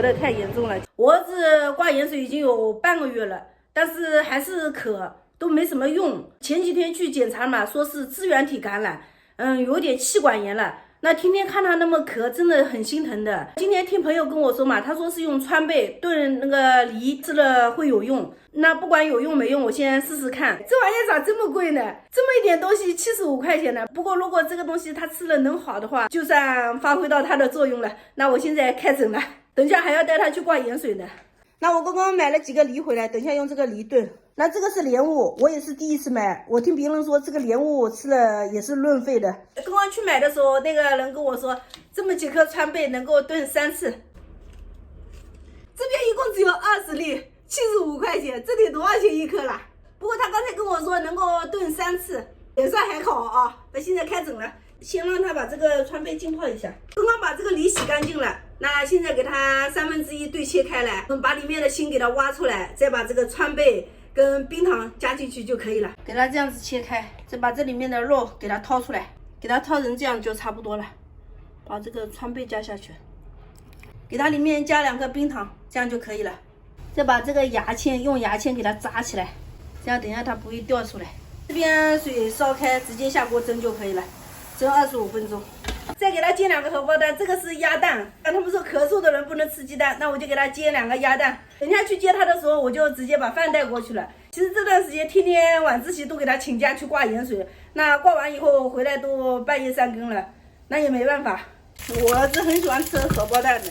得太严重了。我儿子挂盐水已经有半个月了，但是还是咳，都没什么用。前几天去检查嘛，说是支原体感染，有点气管炎了。那天天看他那么咳，真的很心疼的。今天听朋友跟我说嘛，他说是用川贝炖那个梨吃了会有用。那不管有用没用，我先试试看。这玩意咋这么贵呢？这么一点东西75块钱呢。不过如果这个东西他吃了能好的话，就算发挥到它的作用了。那我现在开诊了，等一下还要带他去挂盐水呢。那我刚刚买了几个梨回来，等一下用这个梨炖。那这个是莲雾，我也是第一次买。我听别人说这个莲雾吃了也是润肺的。刚刚去买的时候，那个人跟我说，这么几颗川贝能够炖3次。这边一共只有20粒，75块钱，这得多少钱一颗啦？不过他刚才跟我说能够炖3次，也算还好啊。那现在开整了，先让他把这个川贝浸泡一下。刚刚把这个梨洗干净了。那现在给它1/3对切开来，把里面的芯给它挖出来，再把这个川贝跟冰糖加进去就可以了。给它这样子切开，再把这里面的肉给它掏出来，给它掏成这样就差不多了。把这个川贝加下去，给它里面加2个冰糖，这样就可以了。再把这个牙签用牙签给它扎起来，这样等一下它不会掉出来。这边水烧开，直接下锅蒸就可以了，蒸25分钟。再给他煎2个荷包蛋，这个是鸭蛋。他们说咳嗽的人不能吃鸡蛋，那我就给他煎2个鸭蛋。等一下去接他的时候，我就直接把饭带过去了。其实这段时间天天晚自习都给他请假去挂盐水，那挂完以后回来都半夜3更了，那也没办法。我儿子很喜欢吃荷包蛋的。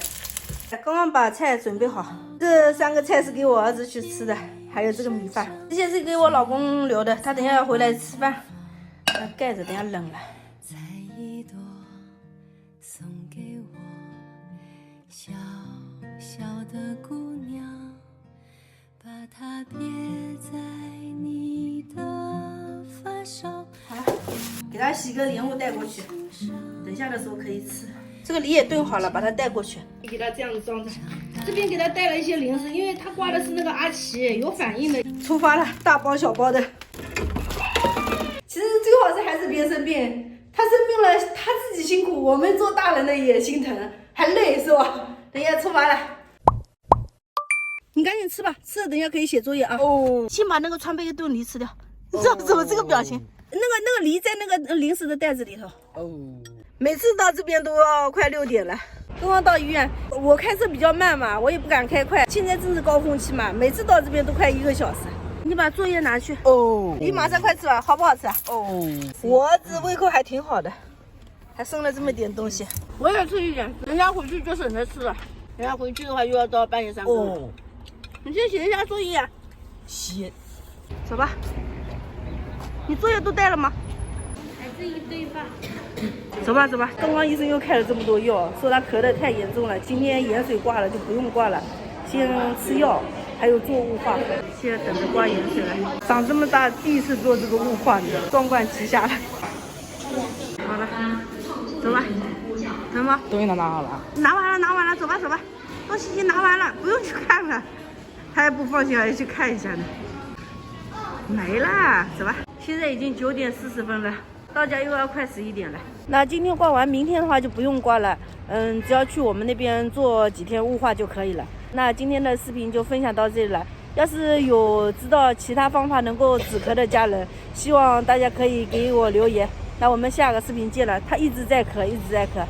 刚刚把菜准备好，这3个菜是给我儿子去吃的，还有这个米饭，这些是给我老公留的，他等一下要回来吃饭。把盖子等一下冷了。送给我小小的姑娘，把它别在你的发梢。好了，给它洗个莲雾带过去，等下的时候可以吃。这个梨也炖好了，把它带过去，给它这样子装着。这边给它带了一些零食，因为他挂的是那个阿奇，有反应的。出发了，大包小包的。其实最好是孩子别生病。他生病了，他自己辛苦，我们做大人的也心疼，还累是吧？等一下出发了，你赶紧吃吧，吃了等一下可以写作业啊。哦，先把那个川贝炖梨吃掉。你知道怎么这个表情？那个梨在那个零食的袋子里头。哦，每次到这边都要快6点了。刚刚到医院，我开车比较慢嘛，我也不敢开快。现在正是高峰期嘛，每次到这边都快1个小时。你把作业拿去哦，你马上快吃完，好不好吃啊？哦，我儿子胃口还挺好的，还剩了这么点东西，我也吃一点，等下回去就省着吃了。等下回去的话又要到半夜3更了。哦，你先写一下作业啊。写。走吧。你作业都带了吗？还剩1堆吧。走吧走吧，刚刚医生又开了这么多药，说他咳得太严重了，今天盐水挂了就不用挂了，先吃药。还有做雾化，现在等着挂盐水了。长这么大第一次做这个雾化呢，壮观旗下了。好了，走吧，怎么？东西都拿好了？拿完了，走吧，东西已经拿完了，不用去看了。他还不放心，还要去看一下呢。没了，走吧。现在已经9点40分了，到家又要快11点了。那今天挂完，明天的话就不用挂了。只要去我们那边做几天雾化就可以了。那今天的视频就分享到这里了。要是有知道其他方法能够止咳的家人，希望大家可以给我留言。那我们下个视频见了。他一直在咳，一直在咳。